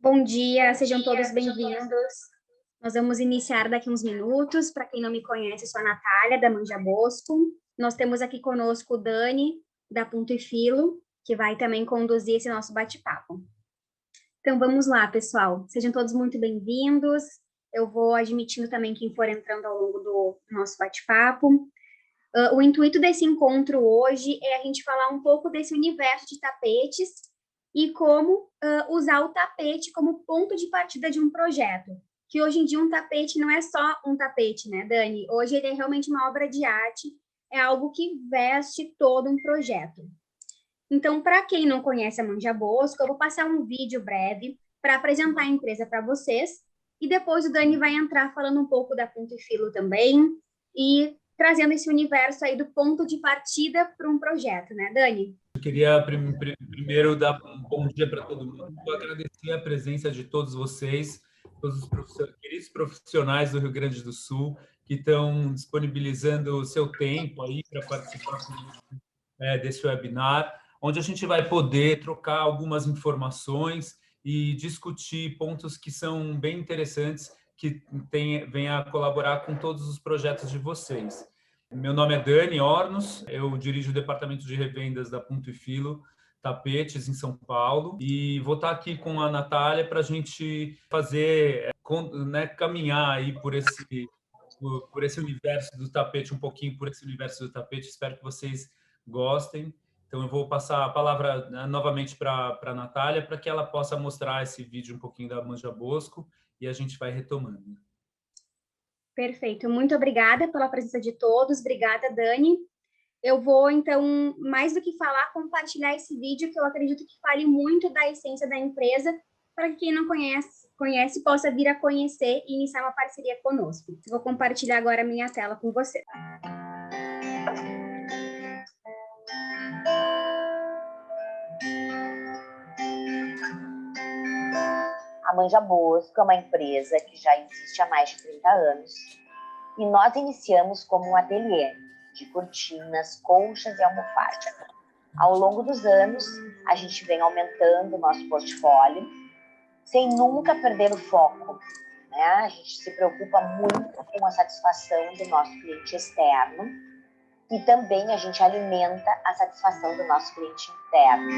Bom dia, sejam todos bem-vindos. Nós vamos iniciar daqui uns minutos. Para quem não me conhece, eu sou a Natália, da Manja Bosco. Nós temos aqui conosco o Dani, da Ponto e Filo, que vai também conduzir esse nosso bate-papo. Então, vamos lá, pessoal. Sejam todos muito bem-vindos. Eu vou admitindo também quem for entrando ao longo do nosso bate-papo. O intuito desse encontro hoje é a gente falar um pouco desse universo de tapetes e como usar o tapete como ponto de partida de um projeto. Que hoje em dia um tapete não é só um tapete, né, Dani? Hoje ele é realmente uma obra de arte, é algo que veste todo um projeto. Então, para quem não conhece a Manja Bosco, eu vou passar um vídeo breve para apresentar a empresa para vocês, e depois o Dani vai entrar falando um pouco da Ponto e Filo também, e trazendo esse universo aí do ponto de partida para um projeto, né, Dani? Eu queria primeiro dar um bom dia para todo mundo, agradecer a presença de todos vocês, todos os queridos profissionais do Rio Grande do Sul, que estão disponibilizando o seu tempo aí para participar desse webinar, onde a gente vai poder trocar algumas informações e discutir pontos que são bem interessantes, que vêm a colaborar com todos os projetos de vocês. Meu nome é Dani Ornos, eu dirijo o departamento de revendas da Ponto e Filo Tapetes em São Paulo, e vou estar aqui com a Natália para a gente fazer, caminhar aí por esse universo do tapete, um pouquinho por esse universo do tapete. Espero que vocês gostem. Então, eu vou passar a palavra novamente para a Natália, para que ela possa mostrar esse vídeo um pouquinho da Manja Bosco, e a gente vai retomando. Perfeito, muito obrigada pela presença de todos, obrigada, Dani. Eu vou, então, mais do que falar, compartilhar esse vídeo, que eu acredito que fale muito da essência da empresa, para que quem não conhece possa vir a conhecer e iniciar uma parceria conosco. Eu vou compartilhar agora a minha tela com você. A Manja Bosco é uma empresa que já existe há mais de 30 anos e nós iniciamos como um ateliê de cortinas, colchas e almofadas. Ao longo dos anos, a gente vem aumentando o nosso portfólio sem nunca perder o foco, né? A gente se preocupa muito com a satisfação do nosso cliente externo e também a gente alimenta a satisfação do nosso cliente interno.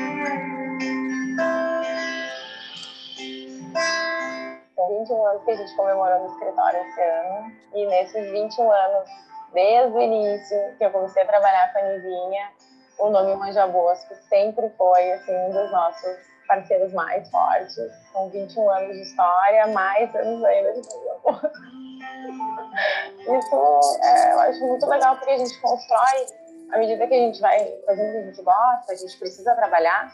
São 21 anos que a gente comemorou no escritório esse ano, e nesses 21 anos, desde o início que eu comecei a trabalhar com a Nivinha, o nome Manja Bosco sempre foi assim, um dos nossos parceiros mais fortes. São 21 anos de história, mais anos ainda de Manja Bosco. Isso eu acho muito legal, porque a gente constrói, à medida que a gente vai fazendo o que a gente gosta, a gente precisa trabalhar,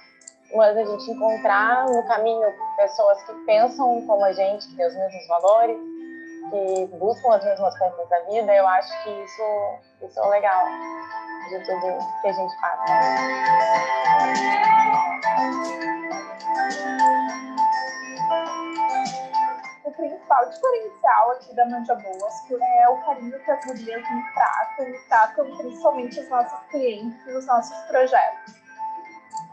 mas a gente encontrar no caminho pessoas que pensam como a gente, que têm os mesmos valores, que buscam as mesmas coisas da vida, eu acho que isso é legal de tudo que a gente faz. O principal diferencial aqui da Manja Bosco é o carinho que as gurias nos tratam principalmente os nossos clientes e os nossos projetos.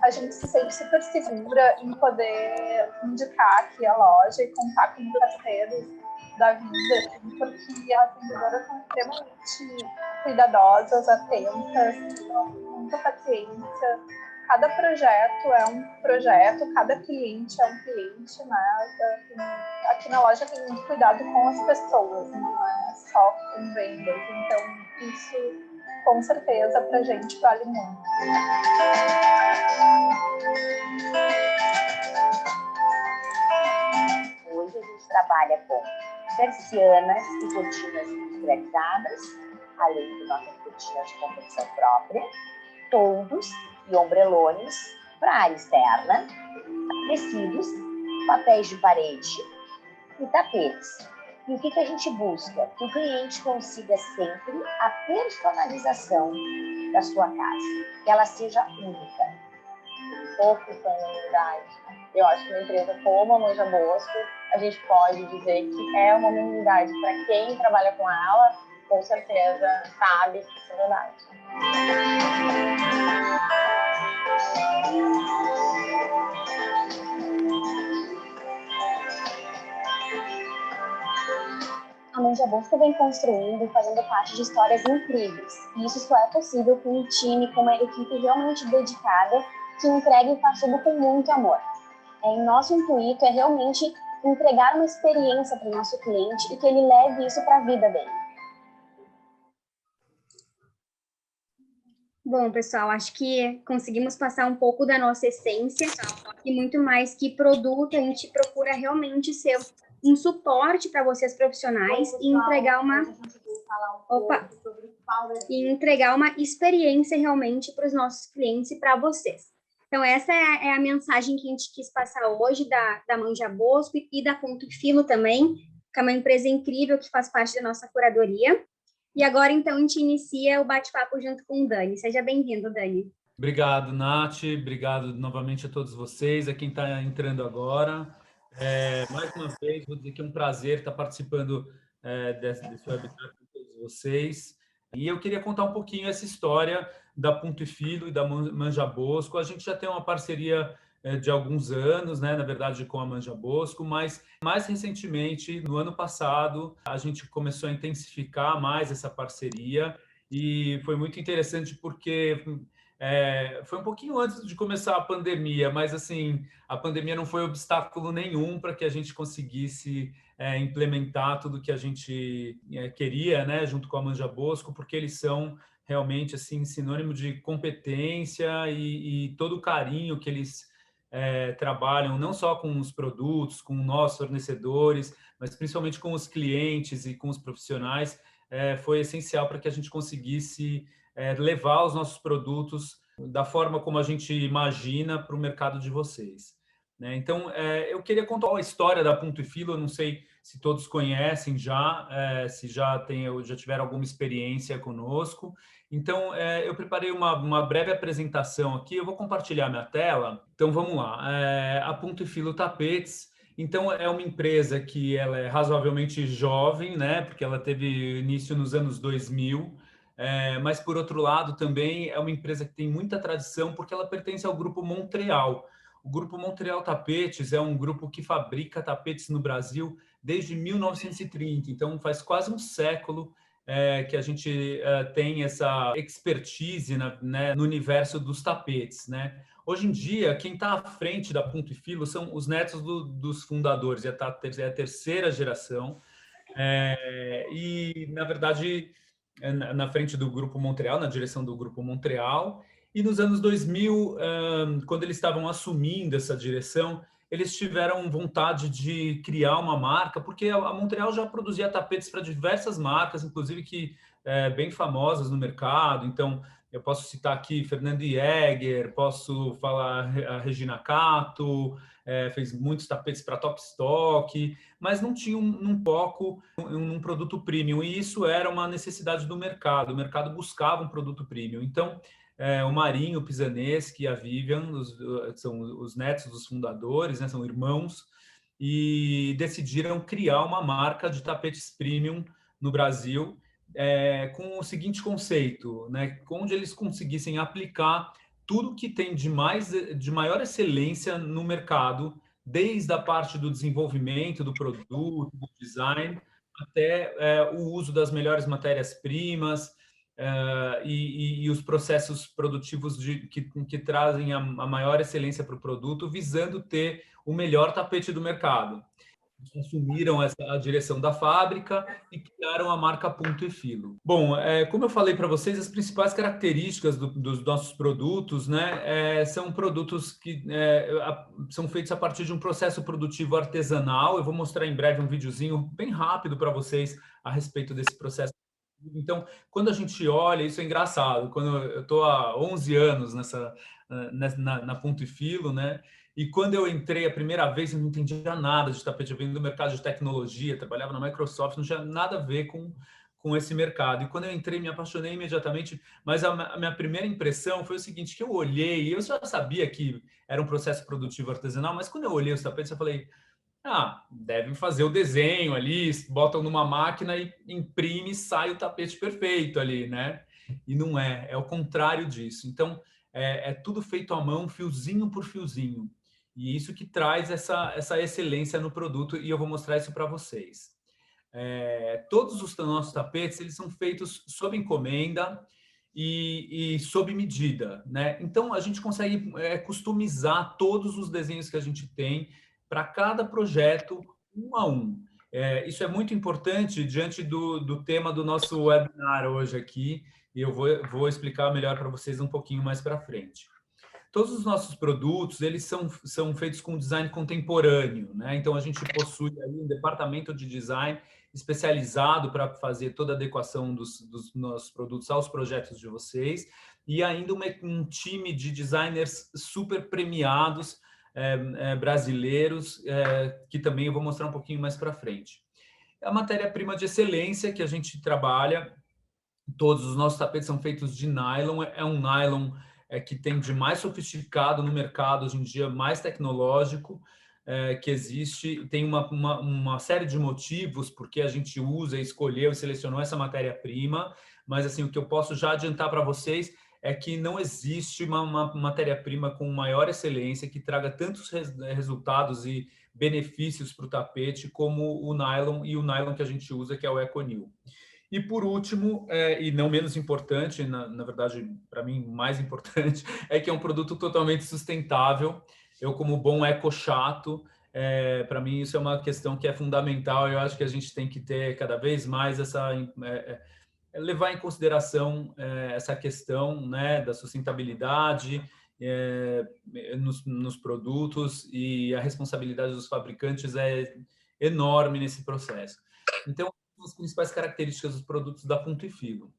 A gente se sente super segura em poder indicar aqui a loja e contar com parceiros da vida, porque as vendedoras são extremamente cuidadosas, atentas, com muita paciência. Cada projeto é um projeto, cada cliente é um cliente, né? Aqui na loja tem muito cuidado com as pessoas, não é só com vendas. Então, isso, com certeza, para a gente vale muito. Hoje a gente trabalha com persianas e cortinas industrializadas, além de nossas cortinas de confecção própria, toldos e ombrelones para a área externa, tecidos, papéis de parede e tapetes. E o que a gente busca? Que o cliente consiga sempre a personalização da sua casa, que ela seja única. Poucos são na unidade. Eu acho que uma empresa como a Manja Bosco, a gente pode dizer que é uma unidade para quem trabalha com ela, com certeza sabe que isso é verdade. Manja Bosco vem construindo e fazendo parte de histórias incríveis. E isso só é possível com um time, com uma equipe realmente dedicada, que entrega e faz tudo com muito amor. E nosso intuito é realmente entregar uma experiência para o nosso cliente e que ele leve isso para a vida dele. Bom, pessoal, acho que conseguimos passar um pouco da nossa essência e muito mais que produto, a gente procura realmente ser um suporte para vocês profissionais e entregar uma experiência realmente para os nossos clientes e para vocês. Então, essa é a mensagem que a gente quis passar hoje da Manja Bosco e da Ponto e Filo também, que é uma empresa incrível que faz parte da nossa curadoria. E agora, então, a gente inicia o bate-papo junto com o Dani. Seja bem-vindo, Dani. Obrigado, Nath. Obrigado novamente a todos vocês, a quem está entrando agora. Mais uma vez, vou dizer que é um prazer estar participando desse webinar com todos vocês. E eu queria contar um pouquinho essa história da Ponto e Filo e da Manja Bosco. A gente já tem uma parceria de alguns anos, né, na verdade, com a Manja Bosco, mas mais recentemente, no ano passado, a gente começou a intensificar mais essa parceria e foi muito interessante porque foi um pouquinho antes de começar a pandemia, mas assim, a pandemia não foi obstáculo nenhum para que a gente conseguisse implementar tudo que a gente queria, né, junto com a Manja Bosco, porque eles são realmente assim sinônimo de competência e todo o carinho que eles trabalham, não só com os produtos, com nós fornecedores, mas principalmente com os clientes e com os profissionais, foi essencial para que a gente conseguisse levar os nossos produtos da forma como a gente imagina para o mercado de vocês. Né? Então, eu queria contar a história da Ponto e Filo, eu não sei se todos conhecem já, se já tiveram alguma experiência conosco. Então, eu preparei uma breve apresentação aqui, eu vou compartilhar minha tela. Então, vamos lá. A Ponto e Filo Tapetes, então, é uma empresa que ela é razoavelmente jovem, né? Porque ela teve início nos anos 2000, mas, por outro lado, também é uma empresa que tem muita tradição, porque ela pertence ao Grupo Montreal. O Grupo Montreal Tapetes é um grupo que fabrica tapetes no Brasil desde 1930, então faz quase um século que a gente tem essa expertise né, no universo dos tapetes. Né? Hoje em dia, quem está à frente da Ponto e Filo são os netos dos fundadores, é a terceira geração, e, na verdade, na frente do Grupo Montreal, na direção do Grupo Montreal. E nos anos 2000, quando eles estavam assumindo essa direção, eles tiveram vontade de criar uma marca, porque a Montreal já produzia tapetes para diversas marcas, inclusive que bem famosas no mercado. Então, eu posso citar aqui Fernando Jäger, posso falar a Regina Cato, fez muitos tapetes para Top Stock, mas não tinha um foco num produto premium, e isso era uma necessidade do mercado. O mercado buscava um produto premium. Então, o Marinho Pisaneschi e a Vivian são os netos dos fundadores, né, são irmãos, e decidiram criar uma marca de tapetes premium no Brasil, com o seguinte conceito, né, onde eles conseguissem aplicar tudo que tem de maior excelência no mercado, desde a parte do desenvolvimento do produto, do design, até o uso das melhores matérias-primas, e os processos produtivos que trazem a maior excelência para o produto, visando ter o melhor tapete do mercado. Assumiram a direção da fábrica e criaram a marca Ponto e Filo. Bom, como eu falei para vocês, as principais características dos nossos produtos, né, são produtos que são feitos a partir de um processo produtivo artesanal. Eu vou mostrar em breve um videozinho bem rápido para vocês a respeito desse processo. Então, quando a gente olha, isso é engraçado. Quando eu estou há 11 anos na Ponto e Filo, né? E quando eu entrei a primeira vez, eu não entendia nada de tapete. Eu venho do mercado de tecnologia, trabalhava na Microsoft, não tinha nada a ver com esse mercado. E quando eu entrei, me apaixonei imediatamente. Mas a minha primeira impressão foi o seguinte, que eu olhei, eu já sabia que era um processo produtivo artesanal, mas quando eu olhei os tapetes, eu falei, devem fazer o desenho ali, botam numa máquina e imprime e sai o tapete perfeito ali, né? E não é o contrário disso. Então, é tudo feito à mão, fiozinho por fiozinho. E isso que traz essa excelência no produto, e eu vou mostrar isso para vocês. Todos os nossos tapetes eles são feitos sob encomenda e sob medida, né? Então a gente consegue customizar todos os desenhos que a gente tem para cada projeto, um a um. Isso é muito importante diante do tema do nosso webinar hoje aqui, e eu vou explicar melhor para vocês um pouquinho mais para frente. Todos os nossos produtos, eles são feitos com design contemporâneo, né? Então, a gente possui aí um departamento de design especializado para fazer toda a adequação dos nossos produtos aos projetos de vocês e ainda um time de designers super premiados, brasileiros, que também eu vou mostrar um pouquinho mais para frente. A matéria-prima de excelência que a gente trabalha, todos os nossos tapetes são feitos de nylon, é um nylon que tem de mais sofisticado no mercado, hoje em dia, mais tecnológico que existe. Tem uma série de motivos porque a gente usa, escolheu e selecionou essa matéria-prima, mas assim, o que eu posso já adiantar para vocês é que não existe uma matéria-prima com maior excelência que traga tantos resultados e benefícios para o tapete como o nylon, e o nylon que a gente usa, que é o EcoNew. E por último, e não menos importante, na verdade, para mim, mais importante, é que é um produto totalmente sustentável. Eu, como bom eco-chato, para mim isso é uma questão que é fundamental. Eu acho que a gente tem que ter cada vez mais levar em consideração essa questão, né, da sustentabilidade nos produtos, e a responsabilidade dos fabricantes é enorme nesse processo. Então, as principais características dos produtos da Ponto e Filo.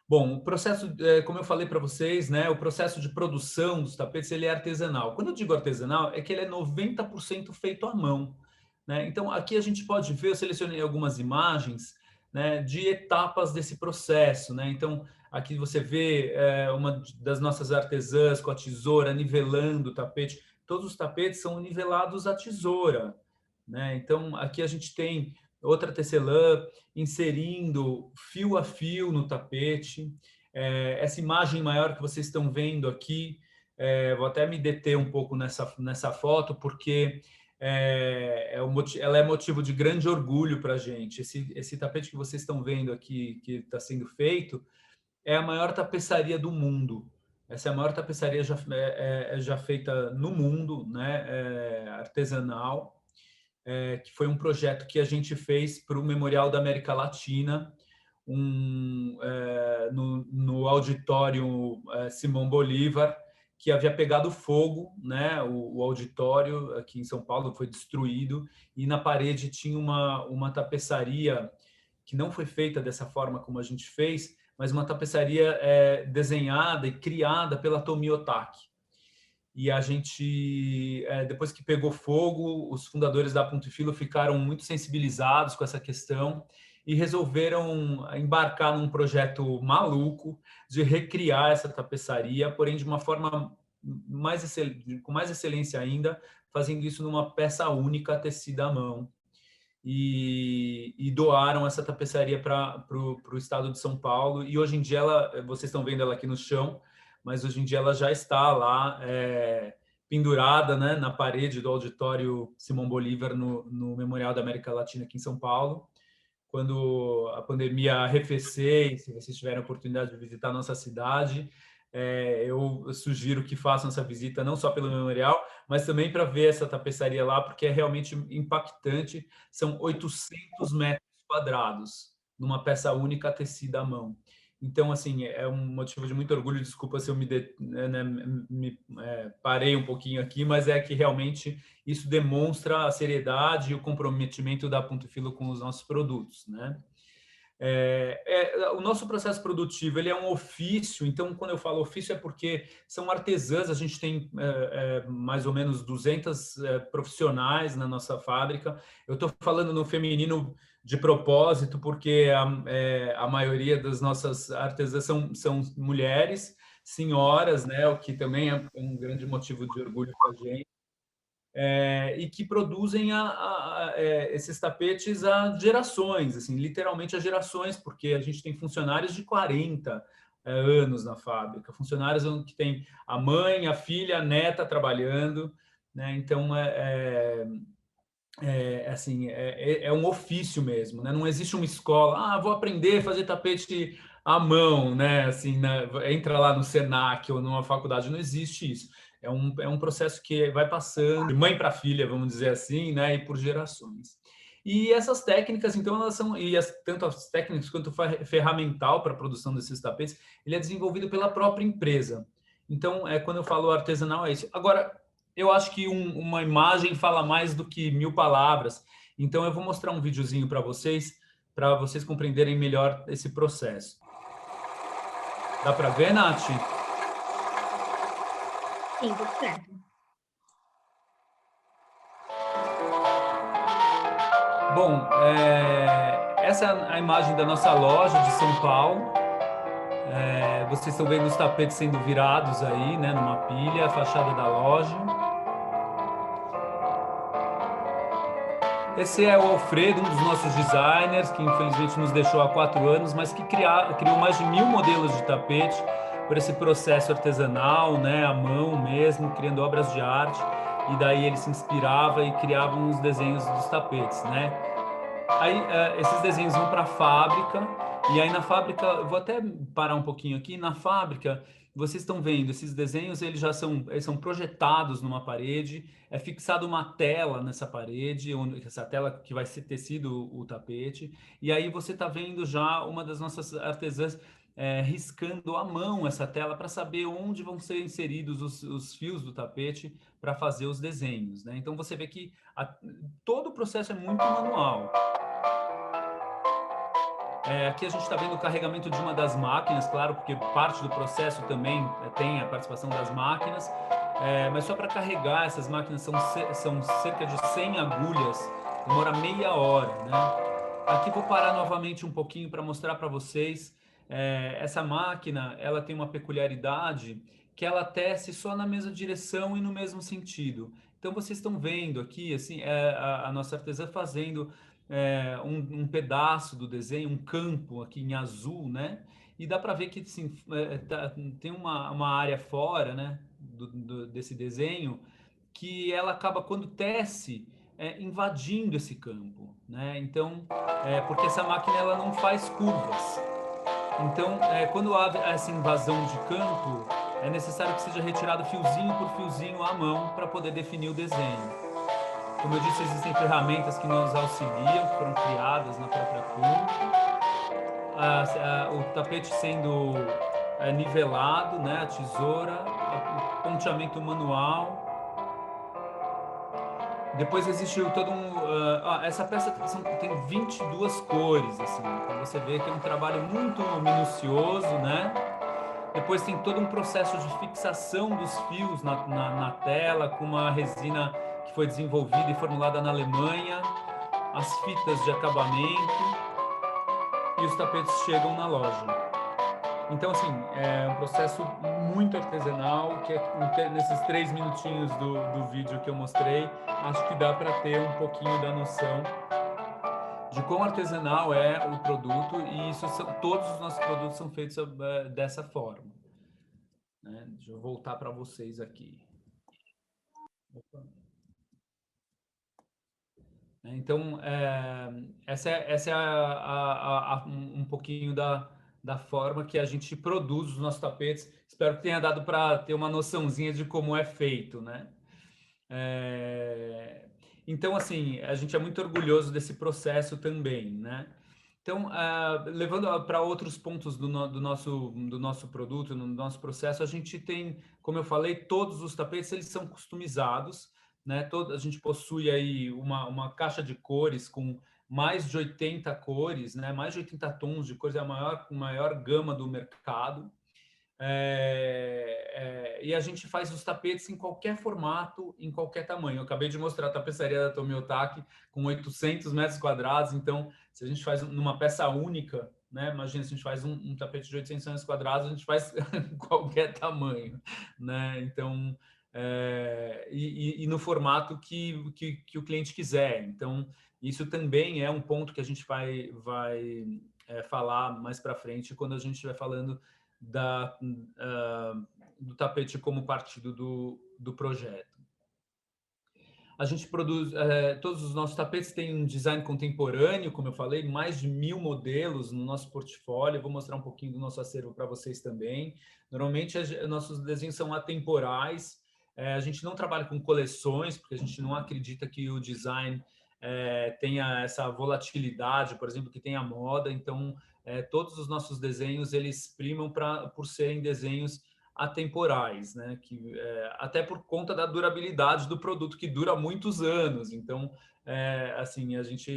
Bom, o processo, como eu falei para vocês, né, o processo de produção dos tapetes ele é artesanal. Quando eu digo artesanal, é que ele é 90% feito à mão, né? Então, aqui a gente pode ver, eu selecionei algumas imagens, né, de etapas desse processo, né? Então, aqui você vê uma das nossas artesãs com a tesoura nivelando o tapete. Todos os tapetes são nivelados à tesoura, né? Então, aqui a gente tem outra tecelã inserindo fio a fio no tapete. Essa imagem maior que vocês estão vendo aqui, vou até me deter um pouco nessa foto, porque ela é motivo de grande orgulho para a gente. Esse tapete que vocês estão vendo aqui, que está sendo feito, é a maior tapeçaria do mundo. Essa é a maior tapeçaria já feita no mundo, né? Artesanal. Que foi um projeto que a gente fez para o Memorial da América Latina, no auditório Simão Bolívar, que havia pegado fogo, né? O auditório aqui em São Paulo foi destruído, e na parede tinha uma tapeçaria que não foi feita dessa forma como a gente fez, mas uma tapeçaria desenhada e criada pela Tomi Otaki. E a gente, depois que pegou fogo, os fundadores da Ponto e Filo ficaram muito sensibilizados com essa questão e resolveram embarcar num projeto maluco de recriar essa tapeçaria, porém de uma forma com mais excelência ainda, fazendo isso numa peça única tecida à mão. E doaram essa tapeçaria para o estado de São Paulo, e hoje em dia vocês estão vendo ela aqui no chão, mas hoje em dia ela já está lá pendurada, né, na parede do auditório Simão Bolívar, no Memorial da América Latina aqui em São Paulo. Quando a pandemia arrefecer, e se vocês tiverem a oportunidade de visitar a nossa cidade, eu sugiro que façam essa visita não só pelo memorial, mas também para ver essa tapeçaria lá, porque é realmente impactante. São 800 metros quadrados numa peça única tecida à mão. Então, assim, é um motivo de muito orgulho. Desculpa se eu me parei um pouquinho aqui, mas é que realmente isso demonstra a seriedade e o comprometimento da Ponto e Filo com os nossos produtos, né? O nosso processo produtivo ele é um ofício. Então, quando eu falo ofício, é porque são artesãs. A gente tem mais ou menos 200 profissionais na nossa fábrica. Eu estou falando no feminino de propósito, porque a maioria das nossas artesãs são mulheres, senhoras, né? O que também é um grande motivo de orgulho para a gente. E que produzem esses tapetes há gerações, assim, literalmente há gerações, porque a gente tem funcionários de 40 anos na fábrica, funcionários que tem a mãe, a filha, a neta trabalhando, né? Então, é um ofício mesmo, né? Não existe uma escola, vou aprender a fazer tapete à mão, né? Assim, né? Entra lá no Senac ou numa faculdade, não existe isso. É um processo que vai passando de mãe para filha, vamos dizer assim, né? E por gerações. E essas técnicas, então, elas são, tanto as técnicas quanto o ferramental para a produção desses tapetes, ele é desenvolvido pela própria empresa. Então, quando eu falo artesanal, é isso. Agora, eu acho que uma imagem fala mais do que 1000 palavras. Então, eu vou mostrar um videozinho para vocês compreenderem melhor esse processo. Dá para ver, Nath? Sim, tudo certo. Bom, essa é a imagem da nossa loja de São Paulo. Vocês estão vendo os tapetes sendo virados aí, né, numa pilha, a fachada da loja. Esse é o Alfredo, um dos nossos designers, que infelizmente nos deixou há 4 anos, mas que criou mais de 1000 modelos de tapete por esse processo artesanal, né, à mão mesmo, criando obras de arte. E daí ele se inspirava e criava os desenhos dos tapetes, né? Aí esses desenhos vão para a fábrica, e aí na fábrica, eu vou até parar um pouquinho aqui, na fábrica, vocês estão vendo, esses desenhos eles são projetados numa parede, é fixada uma tela nessa parede, essa tela que vai ser tecido o tapete, e aí você está vendo já uma das nossas artesãs riscando à mão essa tela para saber onde vão ser inseridos os fios do tapete para fazer os desenhos, né? Então você vê que todo o processo é muito manual. Aqui a gente está vendo o carregamento de uma das máquinas, claro, porque parte do processo também tem a participação das máquinas, mas só para carregar essas máquinas são cerca de 100 agulhas, demora meia hora, né? Aqui vou parar novamente um pouquinho para mostrar para vocês. Essa máquina, ela tem uma peculiaridade que ela tece só na mesma direção e no mesmo sentido. Então vocês estão vendo aqui, assim, a nossa artesã fazendo um pedaço do desenho, um campo aqui em azul, né? E dá para ver que assim, tem uma área fora, né, desse desenho, que ela acaba, quando tece, invadindo esse campo, né? Então, porque essa máquina ela não faz curvas. Então, quando há essa invasão de campo, é necessário que seja retirado fiozinho por fiozinho à mão para poder definir o desenho. Como eu disse, existem ferramentas que nos auxiliam, que foram criadas na própria Kuhn. O tapete sendo nivelado, né, a tesoura, o ponteamento manual. Depois existiu todo essa peça tem 22 cores, assim, então você vê que é um trabalho muito minucioso, né? Depois tem todo um processo de fixação dos fios na tela, com uma resina que foi desenvolvida e formulada na Alemanha, as fitas de acabamento, e os tapetes chegam na loja. Então, assim, é um processo muito artesanal, que nesses 3 minutinhos do vídeo que eu mostrei, acho que dá para ter um pouquinho da noção de quão artesanal é o produto, e todos os nossos produtos são feitos dessa forma. Né? Deixa eu voltar para vocês aqui. Opa. Então, essa é um pouquinho da forma que a gente produz os nossos tapetes. Espero que tenha dado para ter uma noçãozinha de como é feito, né? Então, assim, a gente é muito orgulhoso desse processo também, né? Então, levando para outros pontos do nosso produto, no nosso processo, a gente tem, como eu falei, todos os tapetes eles são customizados, né? A gente possui aí uma caixa de cores com mais de 80 cores, né? Mais de 80 tons de cores, é a maior gama do mercado. E a gente faz os tapetes em qualquer formato, em qualquer tamanho. Eu acabei de mostrar a tapeçaria da Tomiotaki com 800 metros quadrados, então se a gente faz numa peça única, né? Imagina se a gente faz um tapete de 800 metros quadrados, a gente faz qualquer tamanho, né? Então, e no formato que o cliente quiser. Então, isso também é um ponto que a gente vai falar mais para frente, quando a gente estiver falando do tapete como partido do projeto. A gente produz, todos os nossos tapetes têm um design contemporâneo, como eu falei, mais de 1000 modelos no nosso portfólio. Eu vou mostrar um pouquinho do nosso acervo para vocês também. Normalmente, nossos desenhos são atemporais. A gente não trabalha com coleções, porque a gente não acredita que o design tenha essa volatilidade, por exemplo, que tem a moda. Então, todos os nossos desenhos, eles primam por serem desenhos atemporais, né? Até por conta da durabilidade do produto, que dura muitos anos. Então, assim, a gente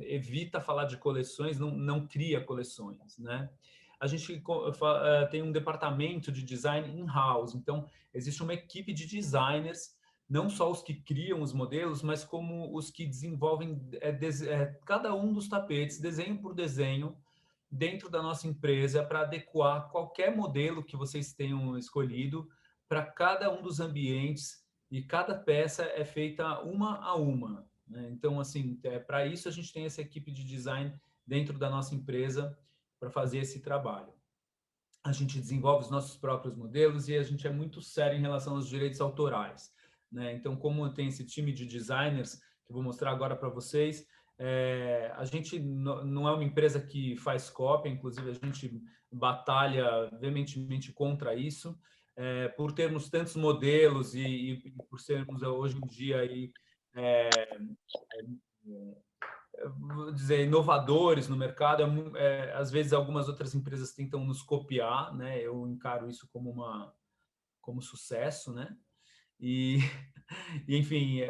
evita falar de coleções, não cria coleções, né? A gente tem um departamento de design in-house, então existe uma equipe de designers, não só os que criam os modelos, mas como os que desenvolvem cada um dos tapetes, desenho por desenho, dentro da nossa empresa, para adequar qualquer modelo que vocês tenham escolhido para cada um dos ambientes, e cada peça é feita uma a uma, né? Então, assim, para isso a gente tem essa equipe de design dentro da nossa empresa para fazer esse trabalho. A gente desenvolve os nossos próprios modelos e a gente é muito sério em relação aos direitos autorais, né? Então, como tem esse time de designers, que eu vou mostrar agora para vocês, a gente não é uma empresa que faz cópia, inclusive a gente batalha veementemente contra isso, por termos tantos modelos e por sermos hoje em dia aí, vou dizer, inovadores no mercado. Às vezes algumas outras empresas tentam nos copiar, né? Eu encaro isso como sucesso, né? E enfim,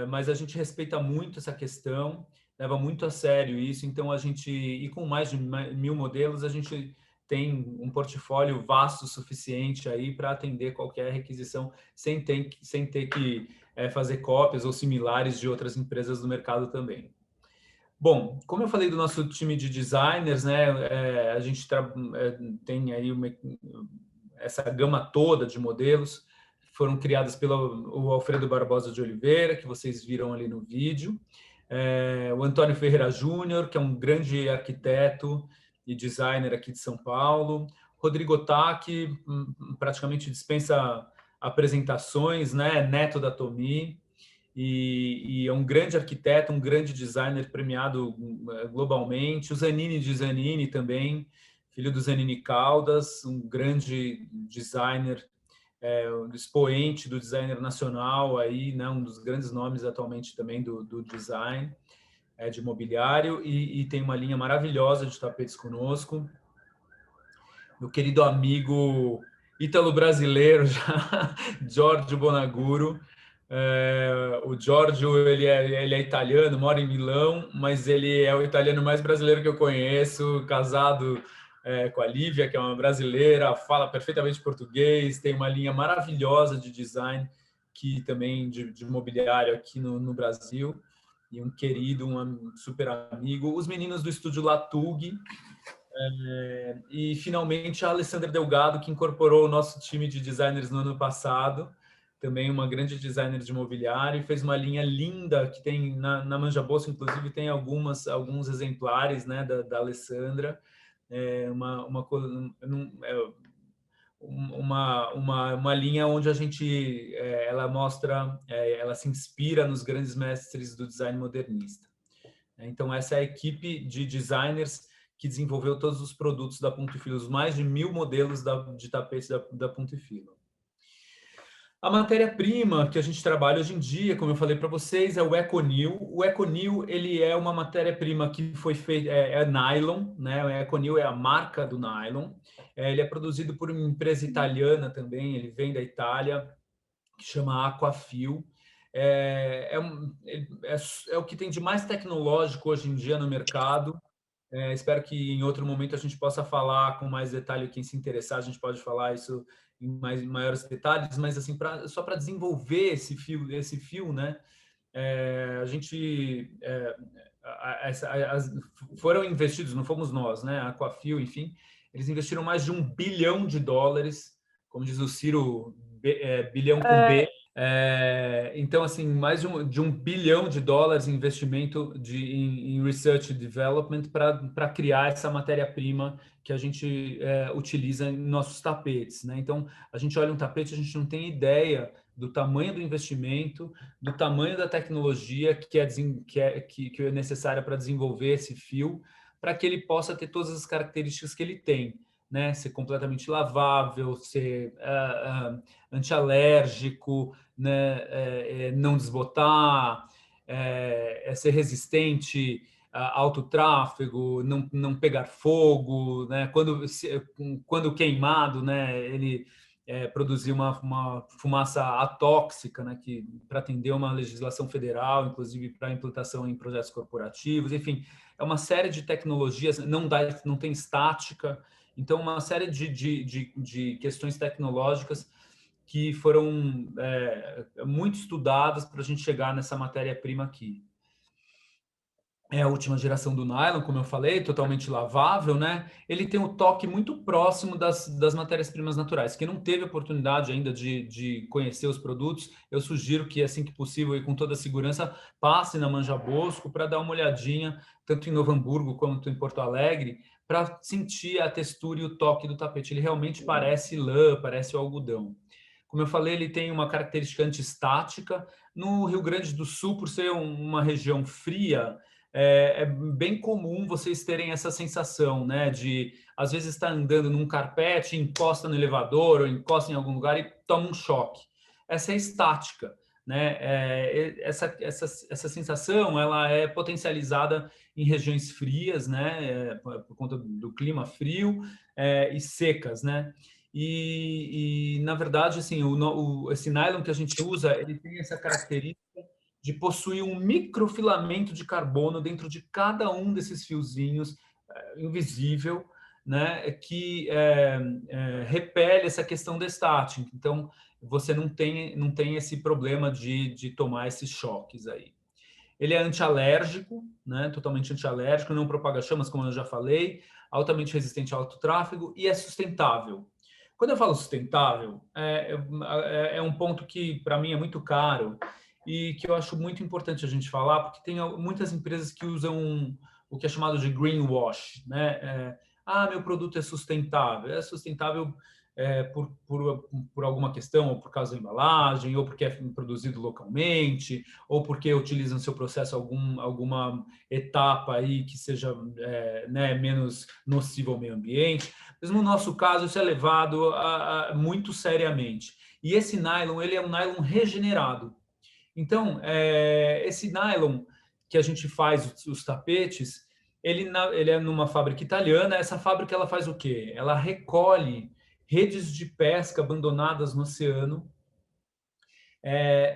mas a gente respeita muito essa questão, leva muito a sério isso. Então e com mais de 1000 modelos, a gente tem um portfólio vasto o suficiente aí para atender qualquer requisição sem ter que fazer cópias ou similares de outras empresas do mercado também. Bom, como eu falei do nosso time de designers, né, a gente tem aí essa gama toda de modelos, foram criadas pelo Alfredo Barbosa de Oliveira, que vocês viram ali no vídeo, o Antônio Ferreira Júnior, que é um grande arquiteto e designer aqui de São Paulo, Rodrigo Taki, praticamente dispensa apresentações, né, neto da Tomi, e é um grande arquiteto, um grande designer premiado globalmente. O Zanini de Zanini também, filho do Zanini Caldas, um grande designer, um expoente do designer nacional, aí, né, um dos grandes nomes atualmente também do design de mobiliário, e tem uma linha maravilhosa de tapetes conosco. Meu querido amigo ítalo-brasileiro, Giorgio Bonaguro. O Giorgio, ele é italiano, mora em Milão, mas ele é o italiano mais brasileiro que eu conheço, casado com a Lívia, que é uma brasileira, fala perfeitamente português, tem uma linha maravilhosa de design, que também de mobiliário aqui no Brasil, e um querido, um super amigo. Os meninos do estúdio Latug, e finalmente a Alessandra Delgado, que incorporou o nosso time de designers no ano passado, também uma grande designer de mobiliário, e fez uma linha linda que tem na Manja Bosco, inclusive tem alguns exemplares, né, da Alessandra, uma linha onde a gente ela mostra, ela se inspira nos grandes mestres do design modernista. Então essa é a equipe de designers que desenvolveu todos os produtos da Ponto e Filo, os mais de 1000 modelos de tapetes da Ponto e Filo. A matéria-prima que a gente trabalha hoje em dia, como eu falei para vocês, é o EcoNew. O EcoNew, ele é uma matéria-prima que foi feita, nylon, né? O EcoNew é a marca do nylon. Ele é produzido por uma empresa italiana também, ele vem da Itália, que chama Aquafil. É o que tem de mais tecnológico hoje em dia no mercado. Espero que em outro momento a gente possa falar com mais detalhe. Quem se interessar, a gente pode falar isso em maiores detalhes, mas assim, só para desenvolver esse fio, né? A gente foram investidos, não fomos nós, né? A Aquafil, enfim, eles investiram mais de $1 bilhão, como diz o Ciro, bilhão com B. Então, assim, mais de $1 bilhão em investimento em research and development para criar essa matéria-prima que a gente utiliza em nossos tapetes, né? Então, a gente olha um tapete, a gente não tem ideia do tamanho do investimento, do tamanho da tecnologia que é necessária para desenvolver esse fio, para que ele possa ter todas as características que ele tem, né? Ser completamente lavável, ser antialérgico, né? Não desbotar, ser resistente a alto tráfego, não pegar fogo, né? Quando queimado, né? Ele produzir uma fumaça atóxica, né? Que para atender uma legislação federal, inclusive para implantação em projetos corporativos, enfim, é uma série de tecnologias, não tem estática, então uma série de questões tecnológicas que foram muito estudadas para a gente chegar nessa matéria-prima aqui. É a última geração do nylon, como eu falei, totalmente lavável, né? Ele tem um toque muito próximo das matérias-primas naturais. Quem não teve oportunidade ainda de conhecer os produtos, eu sugiro que, assim que possível e com toda a segurança, passe na Manja Bosco para dar uma olhadinha, tanto em Novo Hamburgo quanto em Porto Alegre, para sentir a textura e o toque do tapete. Ele realmente parece lã, parece o algodão. Como eu falei, ele tem uma característica antistática. No Rio Grande do Sul, por ser uma região fria, é bem comum vocês terem essa sensação, né? De, às vezes, estar andando num carpete, encosta no elevador ou encosta em algum lugar e toma um choque. Essa é estática, né? Essa sensação, ela é potencializada em regiões frias, né? Por conta do clima frio e secas, né? Na verdade, assim, esse nylon que a gente usa, ele tem essa característica de possuir um microfilamento de carbono dentro de cada um desses fiozinhos invisível, né, que repele essa questão da estática. Então, você não tem esse problema de tomar esses choques aí. Ele é antialérgico, né, totalmente antialérgico, não propaga chamas, como eu já falei, altamente resistente ao alto tráfego e é sustentável. Quando eu falo sustentável, é um ponto que, para mim, é muito caro e que eu acho muito importante a gente falar, porque tem muitas empresas que usam o que é chamado de greenwash, né? Meu produto é sustentável. É sustentável por alguma questão, ou por causa da embalagem, ou porque é produzido localmente, ou porque utiliza no seu processo alguma etapa aí que seja né, menos nociva ao meio ambiente. Mas no nosso caso, isso é levado muito seriamente. E esse nylon, ele é um nylon regenerado. Então, esse nylon que a gente faz os tapetes, ele é numa fábrica italiana. Essa fábrica ela faz o quê? Ela recolhe redes de pesca abandonadas no oceano,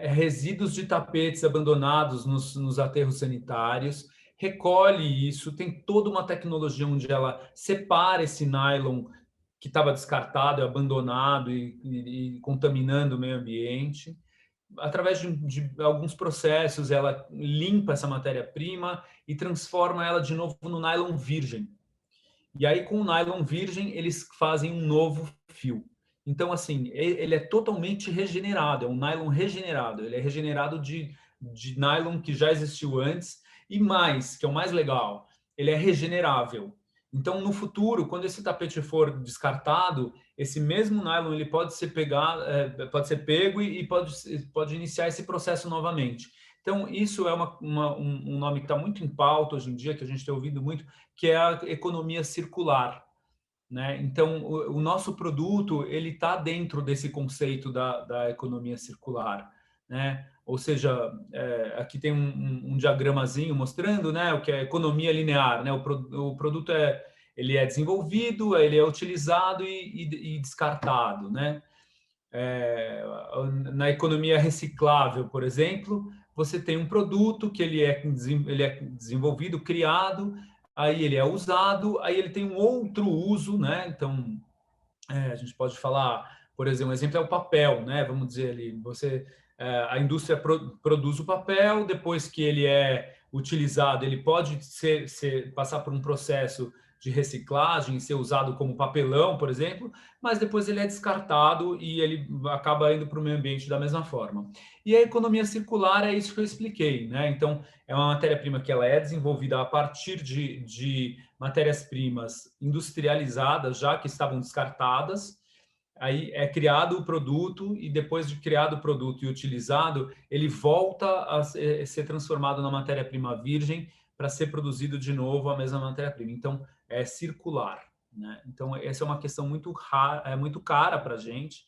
resíduos de tapetes abandonados nos aterros sanitários, recolhe isso, tem toda uma tecnologia onde ela separa esse nylon que estava descartado, abandonado e contaminando o meio ambiente. Através de alguns processos, ela limpa essa matéria-prima e transforma ela de novo no nylon virgem. E aí, com o nylon virgem, eles fazem um novo fio. Então, assim, ele é totalmente regenerado, é um nylon regenerado. Ele é regenerado de nylon que já existiu antes e mais, que é o mais legal, ele é regenerável. Então, no futuro, quando esse tapete for descartado, esse mesmo nylon ele pode ser pego e pode iniciar esse processo novamente. Então, isso é um nome que está muito em pauta hoje em dia, que a gente tem ouvido muito, que é a economia circular, né? Então, o nosso produto ele está dentro desse conceito da economia circular, né? Ou seja, aqui tem um diagramazinho mostrando, né, o que é economia linear, né? O produto ele é desenvolvido, ele é utilizado e descartado, né? Na economia reciclável, por exemplo, você tem um produto que ele é desenvolvido, criado, aí ele é usado, aí ele tem um outro uso, né? Então, a gente pode falar, por exemplo, um exemplo é o papel, né? Vamos dizer ali, a indústria produz o papel, depois que ele é utilizado, ele pode passar por um processo de reciclagem e ser usado como papelão, por exemplo, mas depois ele é descartado e ele acaba indo para o meio ambiente da mesma forma. E a economia circular é isso que eu expliquei, né? Então, é uma matéria-prima que ela é desenvolvida a partir de matérias-primas industrializadas, já que estavam descartadas. aí é criado o produto e depois de criado o produto e utilizado, ele volta a ser transformado na matéria-prima virgem para ser produzido de novo a mesma matéria-prima. Então, é circular, né? Então, essa é uma questão muito rara, muito cara para a gente.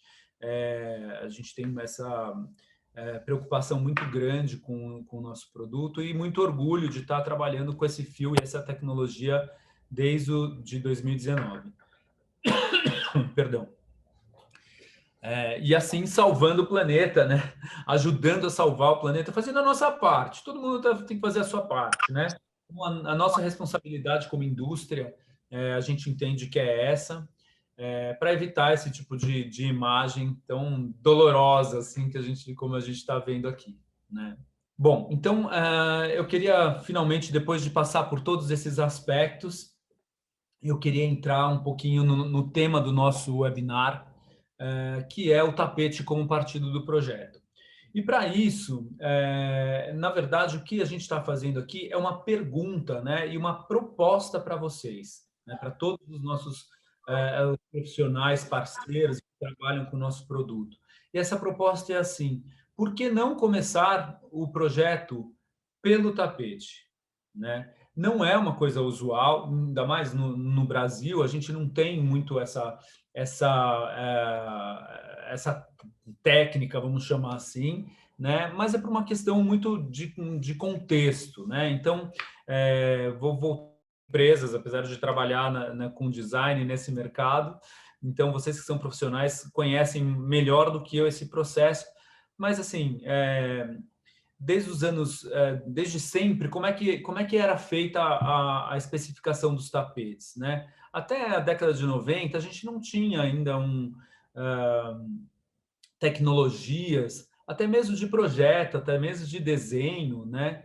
A gente tem essa preocupação muito grande com o nosso produto e muito orgulho de estar trabalhando com esse fio e essa tecnologia desde de 2019. Perdão. E assim salvando o planeta, né? Ajudando a salvar o planeta, fazendo a nossa parte. Todo mundo tem que fazer a sua parte, né? A nossa responsabilidade como indústria, a gente entende que é essa, para evitar esse tipo de imagem tão dolorosa assim como a gente está vendo aqui, né? Bom, então eu queria finalmente, depois de passar por todos esses aspectos, eu queria entrar um pouquinho no tema do nosso webinar, que é o tapete como partido do projeto. E para isso, na verdade, o que a gente está fazendo aqui é uma pergunta, né, e uma proposta para vocês, né, para todos os nossos profissionais, parceiros que trabalham com o nosso produto. E essa proposta é assim: por que não começar o projeto pelo tapete, né? Não é uma coisa usual, ainda mais no Brasil, a gente não tem muito essa técnica, vamos chamar assim, né? Mas é por uma questão muito de contexto, né? Então, vou voltar empresas, apesar de trabalhar com design nesse mercado, então vocês que são profissionais conhecem melhor do que eu esse processo, mas assim, desde os anos, desde sempre, como é que era feita a especificação dos tapetes, né? Até a década de 90, a gente não tinha ainda tecnologias, até mesmo de projeto, até mesmo de desenho, né?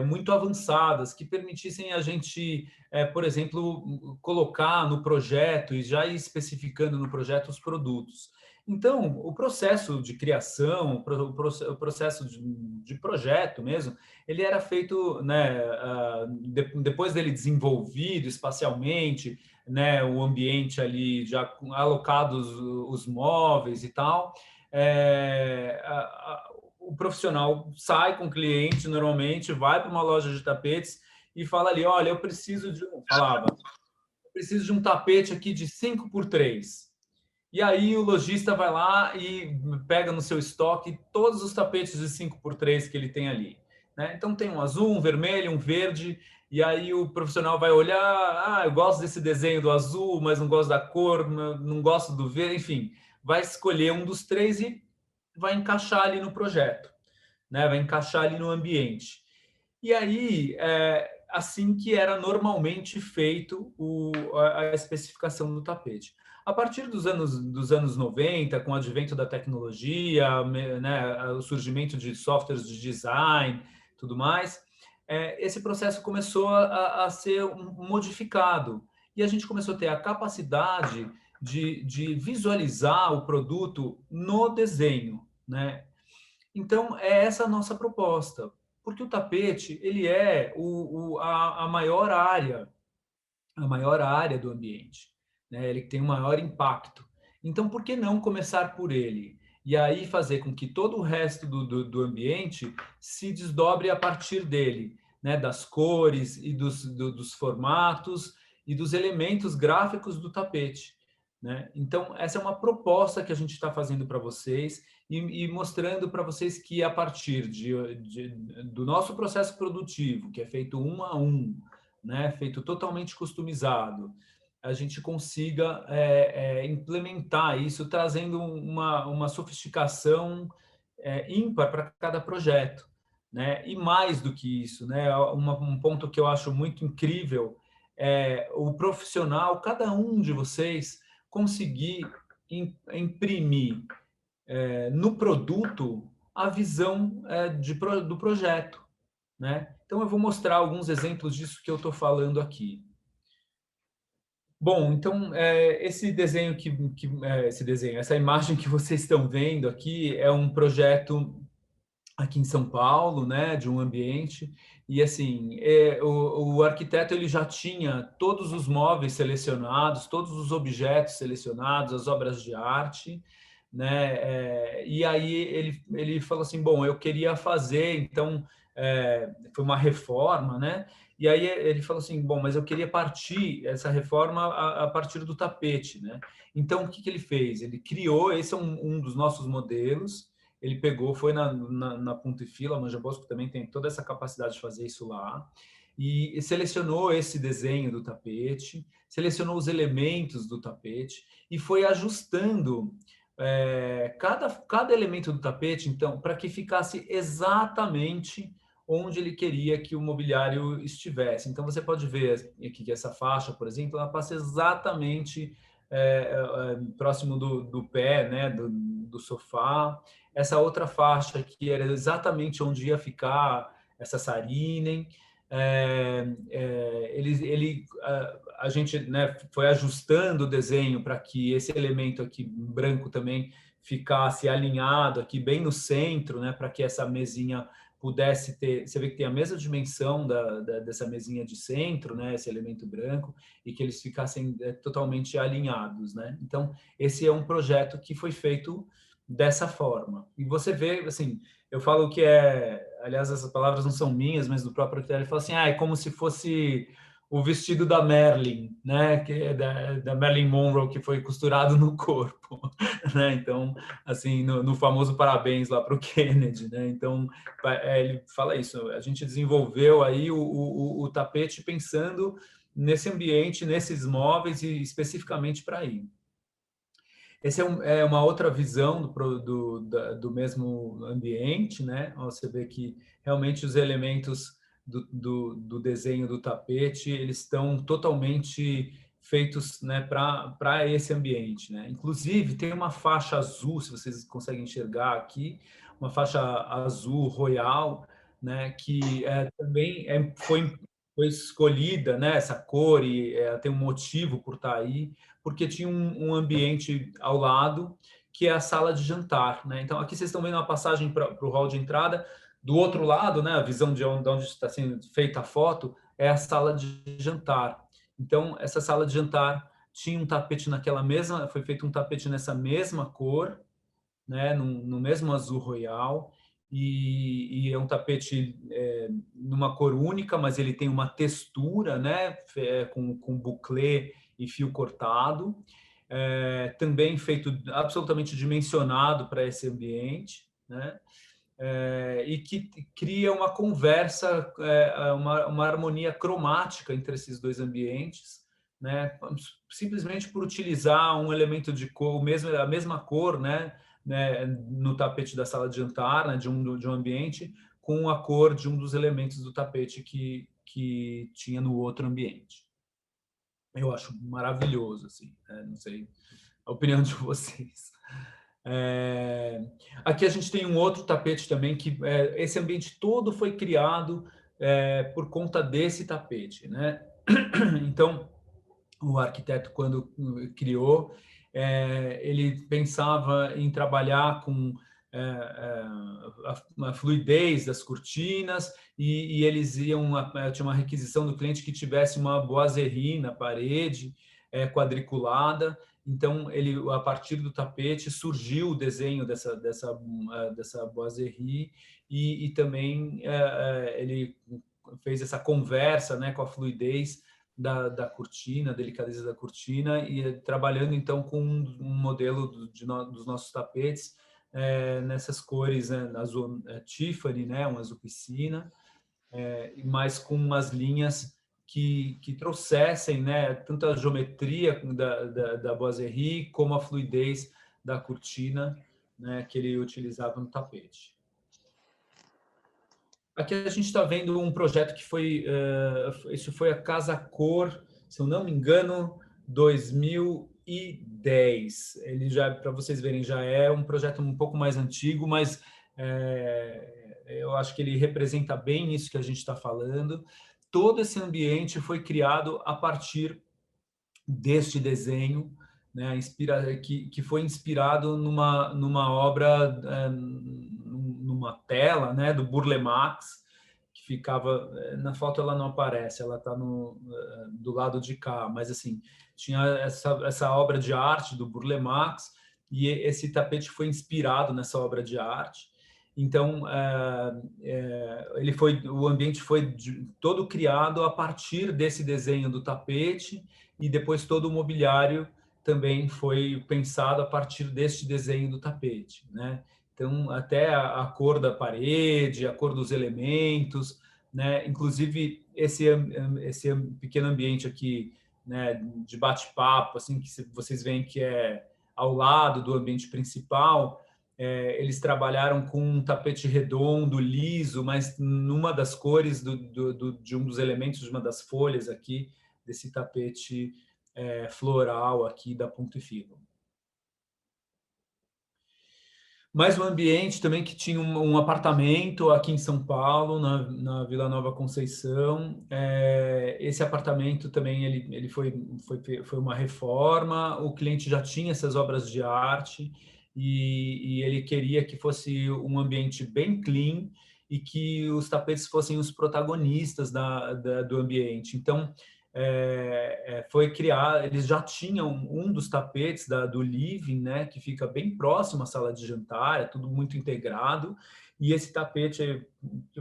Muito avançadas, que permitissem a gente, por exemplo, colocar no projeto e já ir especificando no projeto os produtos. Então, o processo de criação, o processo de projeto mesmo, ele era feito, né, depois dele desenvolvido espacialmente, né, o ambiente ali já alocados os móveis e tal, o profissional sai com o cliente, normalmente, vai para uma loja de tapetes e fala ali, olha, eu preciso de um tapete aqui de 5x3. E aí o lojista vai lá e pega no seu estoque todos os tapetes de 5x3 que ele tem ali, né? Então tem um azul, um vermelho, um verde, e aí o profissional vai olhar, eu gosto desse desenho do azul, mas não gosto da cor, não gosto do verde, enfim, vai escolher um dos três e vai encaixar ali no projeto, né? Vai encaixar ali no ambiente. E aí, assim que era normalmente feito a especificação do tapete. A partir dos anos 90, com o advento da tecnologia, né, o surgimento de softwares de design, tudo mais, esse processo começou a ser modificado. E a gente começou a ter a capacidade de visualizar o produto no desenho, né? Então, é essa a nossa proposta, porque o tapete ele é a maior área do ambiente, né? Ele tem o maior impacto. Então, por que não começar por ele? E aí fazer com que todo o resto do ambiente se desdobre a partir dele, né? Das cores e dos formatos e dos elementos gráficos do tapete, né? Então, essa é uma proposta que a gente está fazendo para vocês e mostrando para vocês que a partir do nosso processo produtivo, que é feito 1 a 1, né, feito totalmente customizado, a gente consiga implementar isso, trazendo uma sofisticação ímpar para cada projeto, né? E mais do que isso, né, um ponto que eu acho muito incrível é o profissional, cada um de vocês, conseguir imprimir no produto a visão do projeto, né? Então, eu vou mostrar alguns exemplos disso que eu estou falando aqui. Bom, então, esse desenho essa imagem que vocês estão vendo aqui é um projeto aqui em São Paulo, né, de um ambiente, e assim, o arquiteto ele já tinha todos os móveis selecionados, todos os objetos selecionados, as obras de arte, né, e aí ele falou assim, bom, eu queria fazer, então, foi uma reforma, né, e aí ele falou assim, bom, mas eu queria partir essa reforma a partir do tapete, né, então o que ele fez? Ele criou, esse é um dos nossos modelos, ele pegou, foi na Punto e Filo, a Manja Bosco também tem toda essa capacidade de fazer isso lá, e selecionou esse desenho do tapete, selecionou os elementos do tapete e foi ajustando cada elemento do tapete, então, para que ficasse exatamente onde ele queria que o mobiliário estivesse. Então, você pode ver aqui que essa faixa, por exemplo, ela passa exatamente próximo do pé, né, do sofá. Essa outra faixa aqui era exatamente onde ia ficar essa Saarinen. A gente, né, foi ajustando o desenho para que esse elemento aqui branco também ficasse alinhado aqui bem no centro, né, para que essa mesinha pudesse ter, você vê que tem a mesma dimensão dessa mesinha de centro, né, esse elemento branco, e que eles ficassem totalmente alinhados, né? Então, esse é um projeto que foi feito dessa forma. E você vê, assim, eu falo que aliás, essas palavras não são minhas, mas do próprio arquiteto, ele fala assim, é como se fosse o vestido da Marilyn, né, que é da Marilyn Monroe, que foi costurado no corpo, né? Então, assim, no famoso parabéns lá para o Kennedy, né? Então, ele fala isso, a gente desenvolveu aí o tapete pensando nesse ambiente, nesses móveis e especificamente para ir. Essa é uma outra visão do mesmo ambiente, né? Você vê que realmente os elementos do desenho do tapete, eles estão totalmente feitos, né, para esse ambiente, né? Inclusive, tem uma faixa azul, se vocês conseguem enxergar aqui, uma faixa azul royal, né, que também foi escolhida, né, essa cor, e tem um motivo por estar aí, porque tinha um ambiente ao lado, que é a sala de jantar, né? Então, aqui vocês estão vendo a passagem para o hall de entrada. Do outro lado, né, a visão de onde está sendo feita a foto, é a sala de jantar. Então, essa sala de jantar tinha um tapete foi feito um tapete nessa mesma cor, né, no mesmo azul royal, e é um tapete numa cor única, mas ele tem uma textura, né, com buclé e fio cortado, também feito absolutamente dimensionado para esse ambiente, né, e que cria uma conversa, uma harmonia cromática entre esses dois ambientes, né, simplesmente por utilizar um elemento de cor, a mesma cor, né, no tapete da sala de jantar, né, de um ambiente, com a cor de um dos elementos do tapete que tinha no outro ambiente. Eu acho maravilhoso, assim, né? Não sei a opinião de vocês. Aqui a gente tem um outro tapete também, que esse ambiente todo foi criado por conta desse tapete, né? Então, o arquiteto, quando criou, ele pensava em trabalhar com a fluidez das cortinas, e eles tinha uma requisição do cliente que tivesse uma boiserie na parede quadriculada. Então, a partir do tapete surgiu o desenho dessa boiserie, e também ele fez essa conversa, né, com a fluidez da cortina, a delicadeza da cortina, e trabalhando então com um modelo dos nossos tapetes nessas cores, né, azul Tiffany, né, um azul piscina, mas com umas linhas que trouxessem, né, tanto a geometria da boiserie como a fluidez da cortina, né, que ele utilizava no tapete. Aqui a gente está vendo um projeto que isso foi a Casa Cor, se eu não me engano, 2010. Ele já, para vocês verem, já é um projeto um pouco mais antigo, mas eu acho que ele representa bem isso que a gente está falando. Todo esse ambiente foi criado a partir deste desenho, né, que foi inspirado numa obra, uma tela, né, do Burle Marx, que ficava... Na foto ela não aparece, ela está do lado de cá, mas assim, tinha essa obra de arte do Burle Marx, e esse tapete foi inspirado nessa obra de arte. Então, o ambiente foi todo criado a partir desse desenho do tapete, e depois todo o mobiliário também foi pensado a partir deste desenho do tapete, né? Então, até a cor da parede, a cor dos elementos, né? Inclusive, esse pequeno ambiente aqui, né, de bate-papo, assim, que vocês veem que é ao lado do ambiente principal, eles trabalharam com um tapete redondo, liso, mas numa das cores de um dos elementos, de uma das folhas aqui, desse tapete floral aqui da Ponto e Filo. Mas o ambiente também, que tinha um apartamento aqui em São Paulo, na Vila Nova Conceição. Esse apartamento também ele foi uma reforma. O cliente já tinha essas obras de arte e ele queria que fosse um ambiente bem clean e que os tapetes fossem os protagonistas do ambiente. Então, foi criar, eles já tinham um dos tapetes do living, né, que fica bem próximo à sala de jantar, é tudo muito integrado, e esse tapete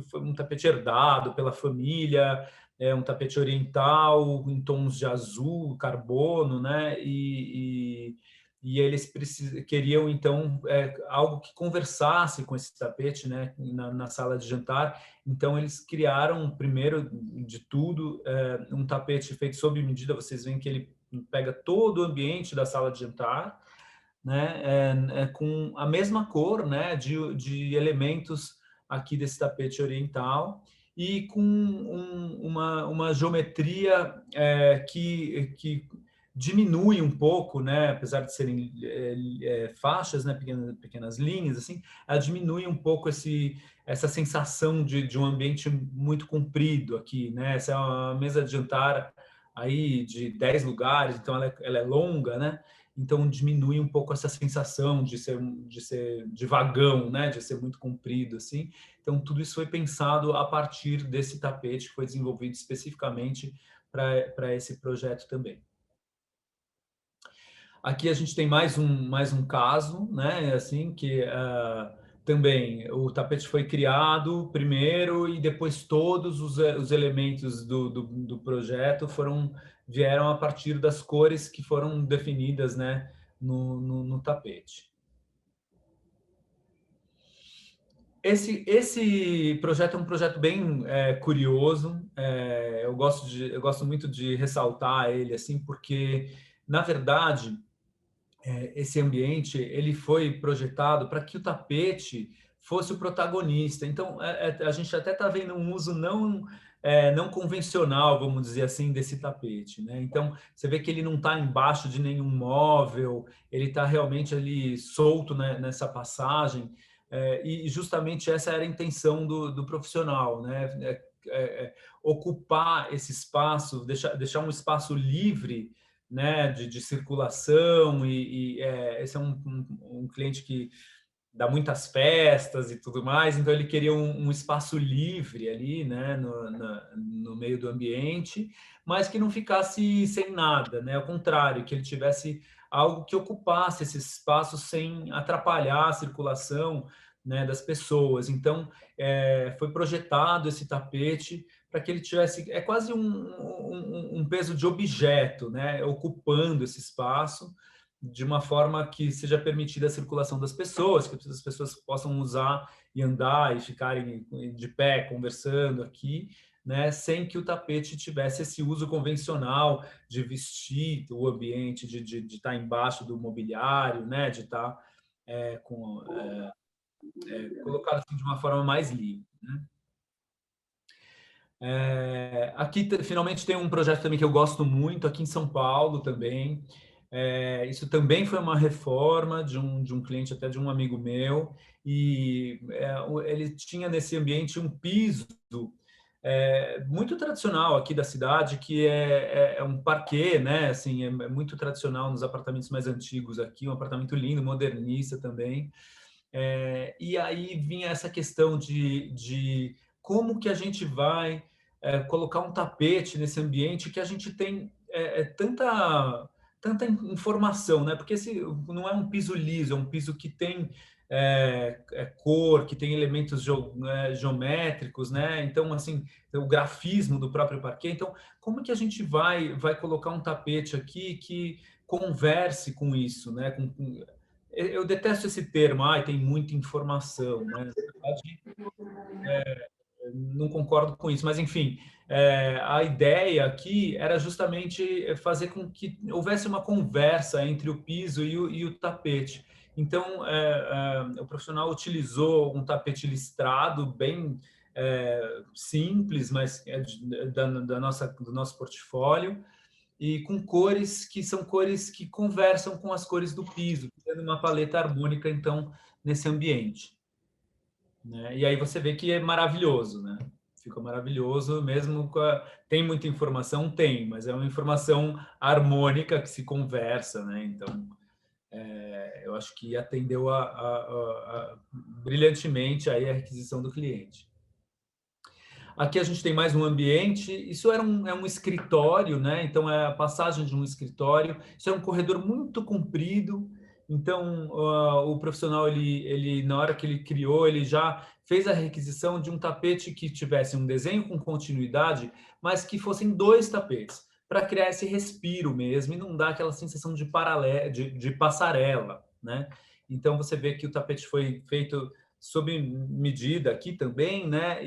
foi um tapete herdado pela família, um tapete oriental em tons de azul, carbono, né, e eles queriam, então, algo que conversasse com esse tapete, né, na sala de jantar. Então, eles criaram, primeiro de tudo, um tapete feito sob medida. Vocês veem que ele pega todo o ambiente da sala de jantar, né, com a mesma cor, né, de elementos aqui desse tapete oriental, e com uma geometria que diminui um pouco, né, apesar de serem faixas, né, pequenas linhas, assim, ela diminui um pouco essa sensação de um ambiente muito comprido aqui, né? Essa é uma mesa de jantar aí de 10 lugares, então ela é longa, né? Então diminui um pouco essa sensação de ser de vagão, né? De ser muito comprido, assim. Então tudo isso foi pensado a partir desse tapete que foi desenvolvido especificamente para esse projeto também. Aqui a gente tem mais um caso, né? Assim, que também o tapete foi criado primeiro e depois todos os elementos do projeto vieram a partir das cores que foram definidas, né, no tapete. Esse projeto é um projeto bem curioso. Eu gosto muito de ressaltar ele, assim, porque, na verdade, esse ambiente ele foi projetado para que o tapete fosse o protagonista. Então, a gente até está vendo um uso não convencional, vamos dizer assim, desse tapete, né? Então, você vê que ele não está embaixo de nenhum móvel, ele está realmente ali solto, né, nessa passagem, e justamente essa era a intenção do profissional, né? Ocupar esse espaço, deixar um espaço livre, né, de circulação, esse é um cliente que dá muitas festas e tudo mais, então ele queria um espaço livre ali, né, no meio do ambiente, mas que não ficasse sem nada, né, ao contrário, que ele tivesse algo que ocupasse esse espaço sem atrapalhar a circulação, né, das pessoas. Então, foi projetado esse tapete para que ele tivesse, quase um peso de objeto, né, ocupando esse espaço, de uma forma que seja permitida a circulação das pessoas, que as pessoas possam usar e andar e ficarem de pé conversando aqui, né, sem que o tapete tivesse esse uso convencional de vestir o ambiente, de estar embaixo do mobiliário, né, de estar colocado assim, de uma forma mais livre, né? Aqui finalmente tem um projeto também que eu gosto muito, aqui em São Paulo também. Isso também foi uma reforma de um cliente, até de um amigo meu, e ele tinha nesse ambiente um piso muito tradicional aqui da cidade, que é um parquet, né? Assim, é muito tradicional nos apartamentos mais antigos aqui, um apartamento lindo, modernista também. E aí vinha essa questão de como que a gente vai colocar um tapete nesse ambiente que a gente tem tanta informação, né? Porque esse não é um piso liso, é um piso que tem cor, que tem elementos geométricos, né? Então, assim, o grafismo do próprio parquet. Então, como que a gente vai colocar um tapete aqui que converse com isso, né? Eu detesto esse termo, tem muita informação, né? Na verdade, não concordo com isso, mas enfim, a ideia aqui era justamente fazer com que houvesse uma conversa entre o piso e o tapete. Então, o profissional utilizou um tapete listrado bem simples, mas do nosso portfólio, e com cores que são cores que conversam com as cores do piso, tendo uma paleta harmônica, então, nesse ambiente, né? E aí você vê que é maravilhoso, né? Fica maravilhoso, mesmo tem muita informação, tem, mas é uma informação harmônica que se conversa, né? Então, eu acho que atendeu brilhantemente aí a requisição do cliente. Aqui a gente tem mais um ambiente. Isso é um escritório, né? Então, é a passagem de um escritório. Isso é um corredor muito comprido. Então, o profissional, ele, na hora que ele criou, ele já fez a requisição de um tapete que tivesse um desenho com continuidade, mas que fossem 2 tapetes, para criar esse respiro mesmo e não dar aquela sensação de passarela, né? Então, você vê que o tapete foi feito sob medida aqui também, né?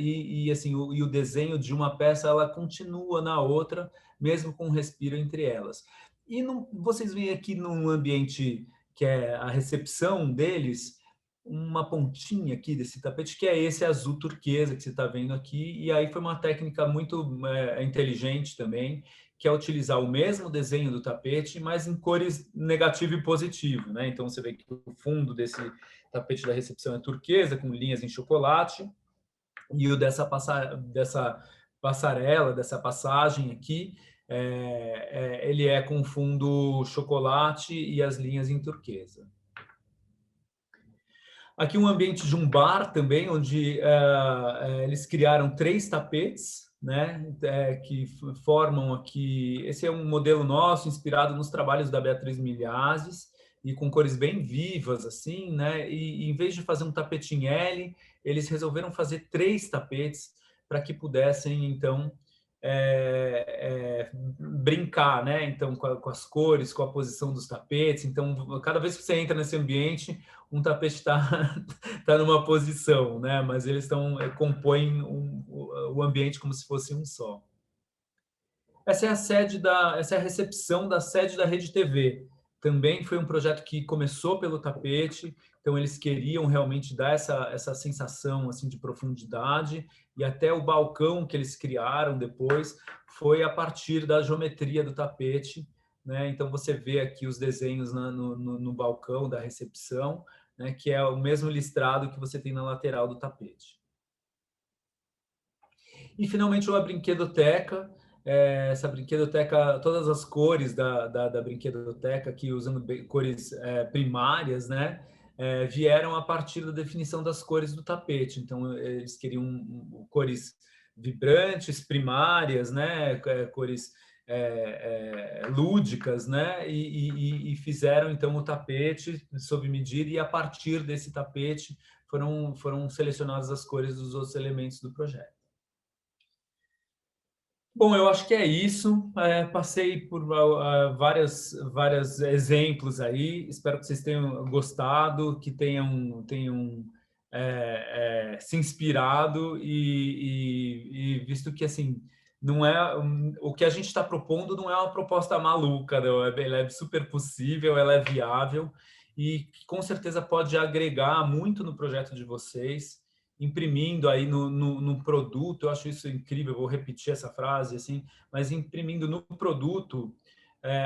Assim, o desenho de uma peça ela continua na outra, mesmo com um respiro entre elas. E vocês veem aqui num ambiente que é a recepção deles, uma pontinha aqui desse tapete, que é esse azul turquesa que você está vendo aqui, e aí foi uma técnica muito inteligente também, que é utilizar o mesmo desenho do tapete, mas em cores negativo e positivo, né? Então você vê que o fundo desse tapete da recepção é turquesa, com linhas em chocolate, e o dessa passarela, dessa passagem aqui, ele é com fundo chocolate e as linhas em turquesa. Aqui um ambiente de um bar também, onde eles criaram 3 tapetes, né, que formam aqui. Esse é um modelo nosso, inspirado nos trabalhos da Beatriz Milhazes, e com cores bem vivas, assim, né? E em vez de fazer um tapete em L, eles resolveram fazer 3 tapetes para que pudessem, então, brincar, né? Então, com as cores, com a posição dos tapetes. Então, cada vez que você entra nesse ambiente, um tapete está tá numa posição, né? Mas eles compõem o ambiente como se fosse um só. Essa é a recepção da sede da Rede TV. Também foi um projeto que começou pelo tapete, então eles queriam realmente dar essa sensação assim de profundidade, e até o balcão que eles criaram depois foi a partir da geometria do tapete, né? Então você vê aqui os desenhos no balcão da recepção, né? Que é o mesmo listrado que você tem na lateral do tapete. E finalmente a brinquedoteca. Essa brinquedoteca, todas as cores da brinquedoteca, aqui usando cores primárias, né, vieram a partir da definição das cores do tapete. Então, eles queriam cores vibrantes, primárias, né, cores lúdicas, né, e fizeram, então, o tapete sob medida, e a partir desse tapete foram selecionadas as cores dos outros elementos do projeto. Bom, eu acho que é isso. Passei por vários exemplos aí. Espero que vocês tenham gostado, que tenham se inspirado e visto que assim não é o que a gente está propondo não é uma proposta maluca, não. Ela é super possível, ela é viável e com certeza pode agregar muito no projeto de vocês, imprimindo aí no produto. Eu acho isso incrível, eu vou repetir essa frase assim, mas imprimindo no produto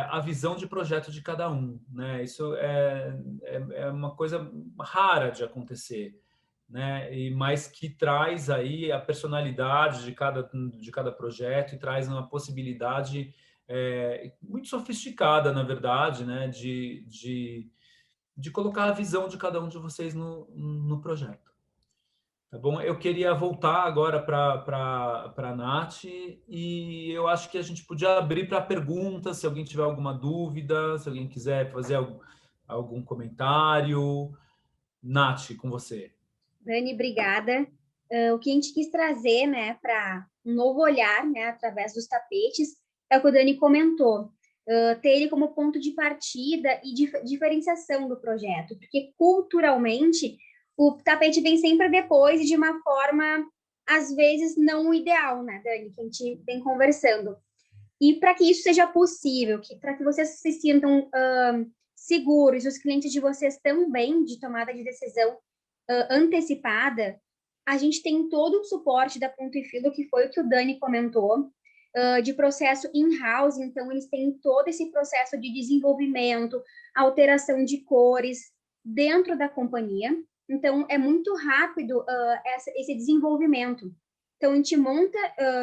a visão de projeto de cada um, né? Isso é uma coisa rara de acontecer, né? Mas que traz aí a personalidade de cada projeto e traz uma possibilidade muito sofisticada, na verdade, né? de colocar a visão de cada um de vocês no projeto. Tá bom? Eu queria voltar agora para a Nath, e eu acho que a gente podia abrir para perguntas, se alguém tiver alguma dúvida, se alguém quiser fazer algum comentário. Nath, com você. Dani, obrigada. O que a gente quis trazer, né, para um novo olhar, né, através dos tapetes, é o que o Dani comentou. Ter ele como ponto de partida e diferenciação do projeto, porque culturalmente o tapete vem sempre depois de uma forma, às vezes, não ideal, né, Dani, que a gente vem conversando. E para que isso seja possível, para que vocês se sintam seguros, os clientes de vocês também, de tomada de decisão antecipada, a gente tem todo o suporte da Ponto e Filo, que foi o que o Dani comentou, de processo in-house. Então, eles têm todo esse processo de desenvolvimento, alteração de cores dentro da companhia. Então, é muito rápido esse desenvolvimento. Então, a gente monta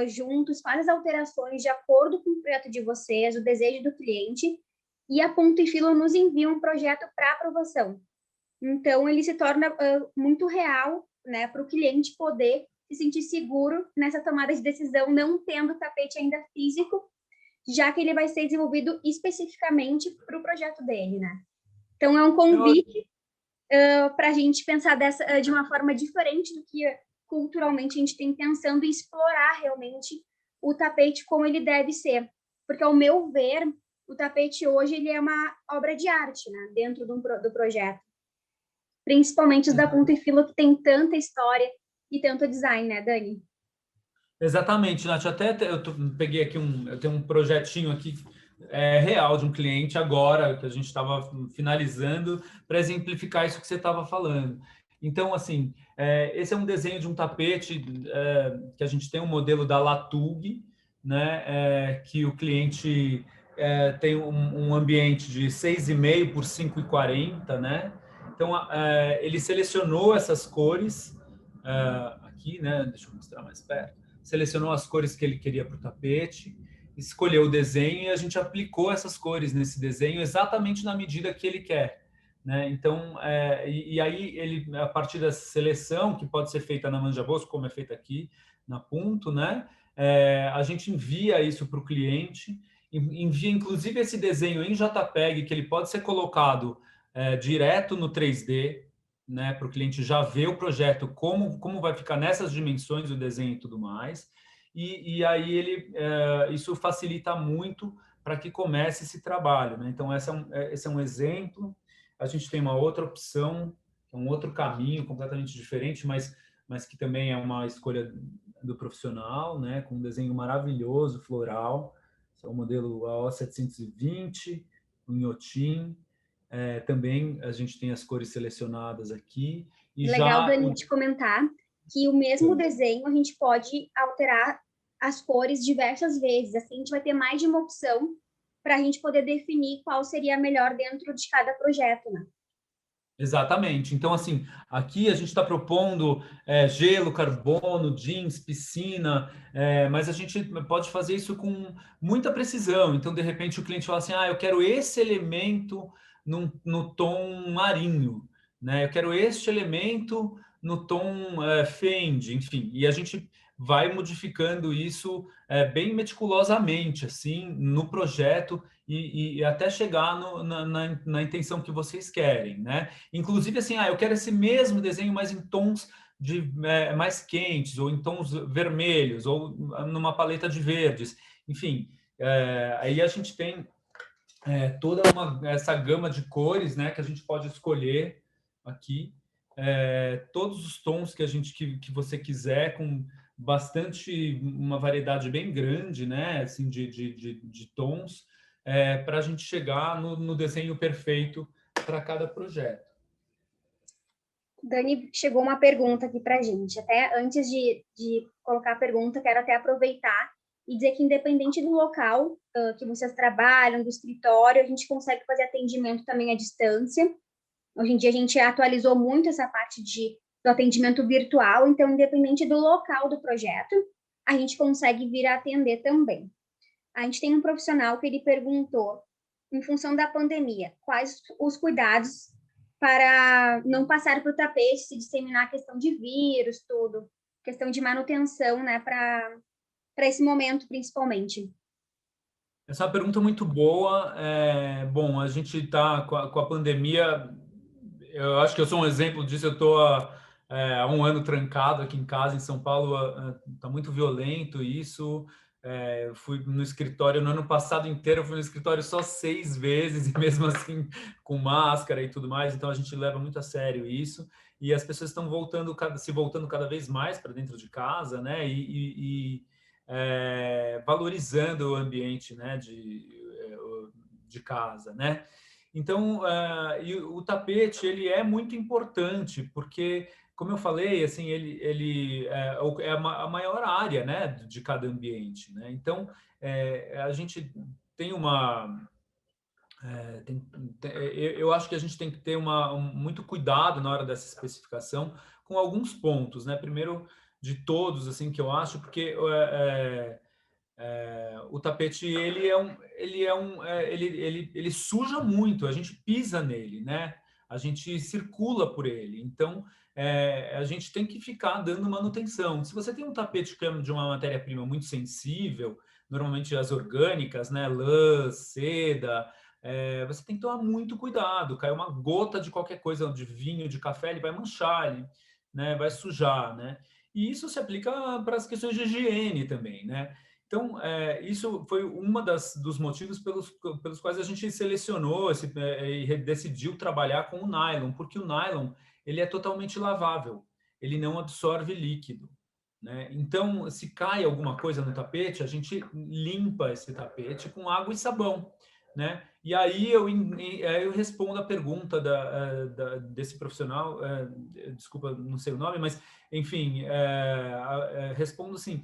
juntos, faz as alterações de acordo com o projeto de vocês, o desejo do cliente, e a Ponto e Filo nos envia um projeto para aprovação. Então, ele se torna muito real, né, para o cliente poder se sentir seguro nessa tomada de decisão, não tendo o tapete ainda físico, já que ele vai ser desenvolvido especificamente para o projeto dele, né? Então, é um convite para a gente pensar de uma forma diferente do que culturalmente a gente tem, pensando em explorar realmente o tapete como ele deve ser. Porque, ao meu ver, o tapete hoje ele é uma obra de arte, né, dentro do projeto. Principalmente os da Ponto e Filo, que tem tanta história e tanto design, né, Dani? Exatamente, Nath. Peguei aqui eu tenho um projetinho aqui real de um cliente agora, que a gente estava finalizando, para exemplificar isso que você estava falando. Então, assim, esse é um desenho de um tapete que a gente tem um modelo da Latug, né, que o cliente tem um ambiente de 6,5 por 5,40, né? Então, ele selecionou essas cores aqui, né? Deixa eu mostrar mais perto. Selecionou as cores que ele queria para o tapete, escolheu o desenho e a gente aplicou essas cores nesse desenho exatamente na medida que ele quer, né? Então, e aí ele, a partir dessa seleção, que pode ser feita na Manja Bosco, como é feita aqui na Punto, né? A gente envia isso para o cliente, envia inclusive esse desenho em JPEG, que ele pode ser colocado direto no 3D, né, para o cliente já ver o projeto, como vai ficar nessas dimensões o desenho e tudo mais. E aí isso facilita muito para que comece esse trabalho, né? Então, esse é um exemplo. A gente tem uma outra opção, um outro caminho completamente diferente, mas que também é uma escolha do profissional, né? Com um desenho maravilhoso, floral. Esse é o modelo AO720, o Inhotim. Também a gente tem as cores selecionadas aqui. E legal, já Dani, de comentar que o mesmo desenho a gente pode alterar as cores diversas vezes. Assim, a gente vai ter mais de uma opção para a gente poder definir qual seria a melhor dentro de cada projeto, né? Exatamente. Então, assim, aqui a gente está propondo gelo, carbono, jeans, piscina, mas a gente pode fazer isso com muita precisão. Então, de repente, o cliente fala assim, eu quero esse elemento no tom marinho, né? Eu quero este elemento no tom Fendi, enfim. E a gente vai modificando isso bem meticulosamente, assim, no projeto e até chegar na intenção que vocês querem, né? Inclusive, assim, eu quero esse mesmo desenho, mas em tons mais quentes, ou em tons vermelhos, ou numa paleta de verdes. Enfim, aí a gente tem toda essa gama de cores, né, que a gente pode escolher aqui. Todos os tons que você quiser, com uma variedade bem grande, né, assim, de tons, para a gente chegar no desenho perfeito para cada projeto. Dani, chegou uma pergunta aqui para a gente. Até antes de colocar a pergunta, quero até aproveitar e dizer que, independente do local que vocês trabalham, do escritório, a gente consegue fazer atendimento também à distância. Hoje em dia, a gente atualizou muito essa parte do atendimento virtual, então, independente do local do projeto, a gente consegue vir a atender também. A gente tem um profissional que ele perguntou, em função da pandemia, quais os cuidados para não passar para o tapete, se disseminar a questão de vírus, tudo. Questão de manutenção, né, para esse momento, principalmente. Essa é uma pergunta muito boa. Bom, a gente está com a pandemia, eu acho que eu sou um exemplo disso, eu estou há um ano trancado aqui em casa, em São Paulo, está muito violento isso. Eu fui no escritório no ano passado inteiro, eu fui no escritório só 6 vezes, e mesmo assim com máscara e tudo mais, então a gente leva muito a sério isso. E as pessoas estão se voltando cada vez mais para dentro de casa, né? Valorizando o ambiente, né, de casa, né? Então, e o tapete ele é muito importante porque, como eu falei, assim, ele é a maior área, né, de cada ambiente, né? Então, a gente tem uma eu acho que a gente tem que ter muito cuidado na hora dessa especificação com alguns pontos, né? Primeiro de todos, assim, que eu acho, porque o tapete ele suja muito, a gente pisa nele, né? A gente circula por ele, então a gente tem que ficar dando manutenção. Se você tem um tapete que é de uma matéria-prima muito sensível, normalmente as orgânicas, né? Lã, seda, você tem que tomar muito cuidado. Cai uma gota de qualquer coisa, de vinho, de café, ele vai manchar, ele, né? Vai sujar, né? E isso se aplica para as questões de higiene também, né? Então, isso foi dos motivos pelos quais a gente selecionou e decidiu trabalhar com o nylon, porque o nylon ele é totalmente lavável, ele não absorve líquido, né? Então, se cai alguma coisa no tapete, a gente limpa esse tapete com água e sabão, né? E aí eu respondo a pergunta desse profissional, desculpa, não sei o nome, mas, enfim, respondo assim,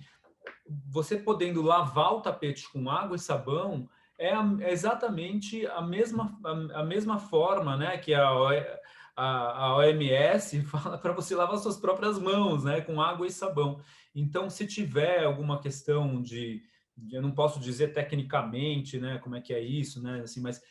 você podendo lavar o tapete com água e sabão é exatamente a mesma forma, né, que a OMS fala para você lavar suas próprias mãos, né, com água e sabão. Então, se tiver alguma questão eu não posso dizer tecnicamente, né, como é que é isso, né, assim, mas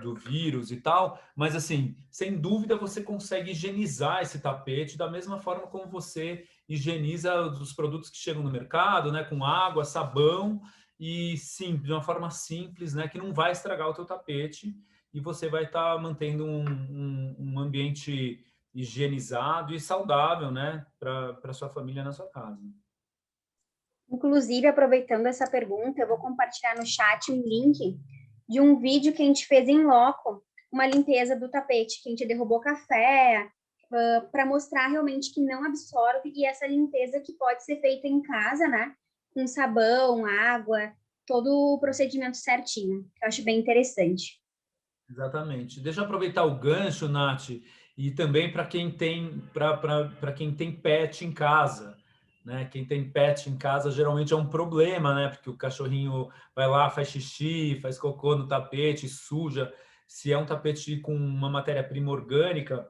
do vírus e tal, mas assim, sem dúvida você consegue higienizar esse tapete da mesma forma como você higieniza os produtos que chegam no mercado, né, com água, sabão e sim, de uma forma simples, né, que não vai estragar o teu tapete e você vai estar mantendo um ambiente higienizado e saudável, né, para sua família na sua casa. Inclusive, aproveitando essa pergunta, eu vou compartilhar no chat um link de um vídeo que a gente fez em loco, uma limpeza do tapete, que a gente derrubou café, para mostrar realmente que não absorve, e essa limpeza que pode ser feita em casa, né? Com sabão, água, todo o procedimento certinho. Eu acho bem interessante. Exatamente. Deixa eu aproveitar o gancho, Nath, e também para quem tem pet em casa, né? Quem tem pet em casa geralmente é um problema, né? Porque o cachorrinho vai lá, faz xixi, faz cocô no tapete, suja. Se é um tapete com uma matéria-prima orgânica,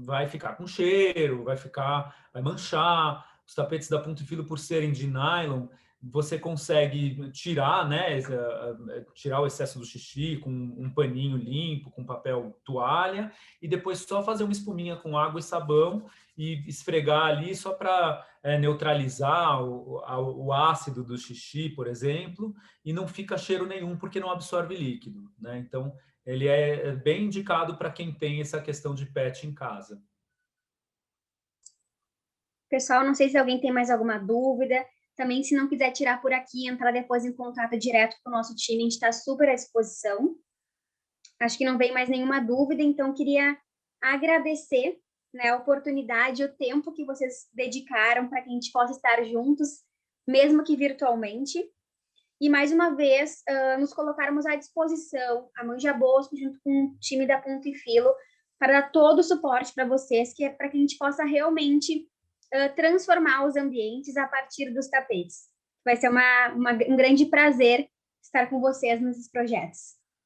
vai ficar com cheiro, vai manchar. Os tapetes da Ponto e Filo, por serem de nylon, você consegue tirar, né, tirar o excesso do xixi com um paninho limpo, com papel toalha, e depois só fazer uma espuminha com água e sabão e esfregar ali só para neutralizar o ácido do xixi, por exemplo, e não fica cheiro nenhum porque não absorve líquido, né? Então, ele é bem indicado para quem tem essa questão de pet em casa. Pessoal, não sei se alguém tem mais alguma dúvida. Também, se não quiser tirar por aqui, entrar depois em contato direto com o nosso time, a gente está super à disposição. Acho que não vem mais nenhuma dúvida, então queria agradecer, né, a oportunidade, o tempo que vocês dedicaram para que a gente possa estar juntos, mesmo que virtualmente. E, mais uma vez, nos colocarmos à disposição, a Manja Bosco, junto com o time da Ponto e Filo, para dar todo o suporte para vocês, que é para que a gente possa realmente transformar os ambientes a partir dos tapetes. Vai ser um grande prazer estar com vocês nesses projetos.